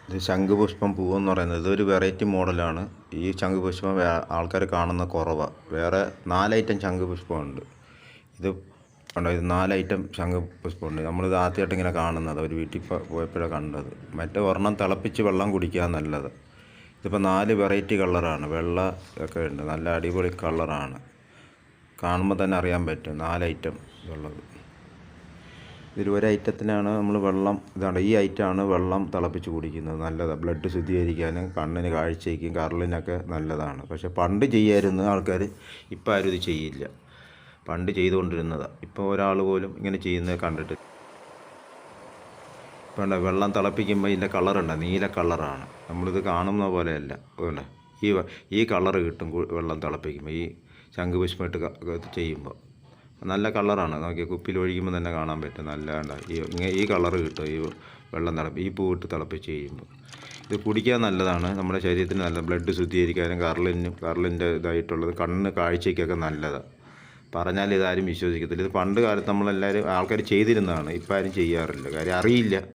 ഇത് ശംഖുപുഷ്പം പൂവെന്ന് പറയുന്നത് ഇതൊരു വെറൈറ്റി മോഡലാണ്. ഈ ശംഖുപുഷ്പം ആൾക്കാർ കാണുന്ന കുറവാണ്. വേറെ 4 ഐറ്റം ശംഖുപുഷ്പമുണ്ട്. ഇത് ഉണ്ടോ, ഇത് 4 ഐറ്റം ശംഖുപുഷ്പമുണ്ട്. നമ്മളിത് ആദ്യമായിട്ട് ഇങ്ങനെ കാണുന്നത്, ഒരു വീട്ടിൽ പോയപ്പോഴാണ് കണ്ടത്. മറ്റേ ഒരെണ്ണം തിളപ്പിച്ച് വെള്ളം കുടിക്കാൻ നല്ലത്. ഇതിപ്പോൾ 4 വെറൈറ്റി കളറാണ്. വെള്ള ഒക്കെ ഉണ്ട്, നല്ല അടിപൊളി കളറാണ്. കാണുമ്പോൾ തന്നെ അറിയാൻ പറ്റും 4 ഐറ്റം ഉള്ളത്. ഇതിൽ ഒരു ഐറ്റത്തിനാണ് നമ്മൾ വെള്ളം, ഇതാണ് ഈ ഐറ്റമാണ് വെള്ളം തിളപ്പിച്ച് കുടിക്കുന്നത്. നല്ലതാണ്, ബ്ലഡ് ശുദ്ധീകരിക്കാനും കണ്ണിന് കാഴ്ചയ്ക്കും കരളിനൊക്കെ നല്ലതാണ്. പക്ഷേ പണ്ട് ചെയ്യായിരുന്നു ആൾക്കാർ, ഇപ്പം ആരും ഇത് ചെയ്യില്ല. പണ്ട് ചെയ്തുകൊണ്ടിരുന്നതാണ്. ഇപ്പോൾ ഒരാൾ പോലും ഇങ്ങനെ ചെയ്യുന്നത് കണ്ടിട്ട്. ഇപ്പോൾ ഉണ്ട്, വെള്ളം തിളപ്പിക്കുമ്പോൾ ഇതിൻ്റെ കളറുണ്ട്, നീല കളറാണ്. നമ്മളിത് കാണുന്ന പോലെയല്ല. അതുകൊണ്ട് ഈ കളറ് കിട്ടും വെള്ളം തിളപ്പിക്കുമ്പോൾ, ഈ ശംഖുപുഷ്പമിട്ട് ചെയ്യുമ്പോൾ നല്ല കളറാണ്. നോക്കി കുപ്പിയിൽ ഒഴിക്കുമ്പോൾ തന്നെ കാണാൻ പറ്റും. നല്ല ഈ കളറ് കിട്ടും ഈ വെള്ളം ഈ പൂവിട്ട് തിളപ്പിച്ച് ചെയ്യുമ്പോൾ. ഇത് കുടിക്കാൻ നല്ലതാണ്, നമ്മുടെ ശരീരത്തിന് നല്ല ബ്ലഡ് ശുദ്ധീകരിക്കാനും കരളിൻ്റെ ഇതായിട്ടുള്ളത് കണ്ണ് കാഴ്ചയ്ക്കൊക്കെ നല്ലതാണ്. പറഞ്ഞാൽ ഇതാരും വിശ്വസിക്കത്തില്ല. ഇത് പണ്ട് കാലത്ത് നമ്മളെല്ലാവരും ആൾക്കാർ ചെയ്തിരുന്നതാണ്. ഇപ്പം ആരും ചെയ്യാറില്ല, കാര്യം അറിയില്ല.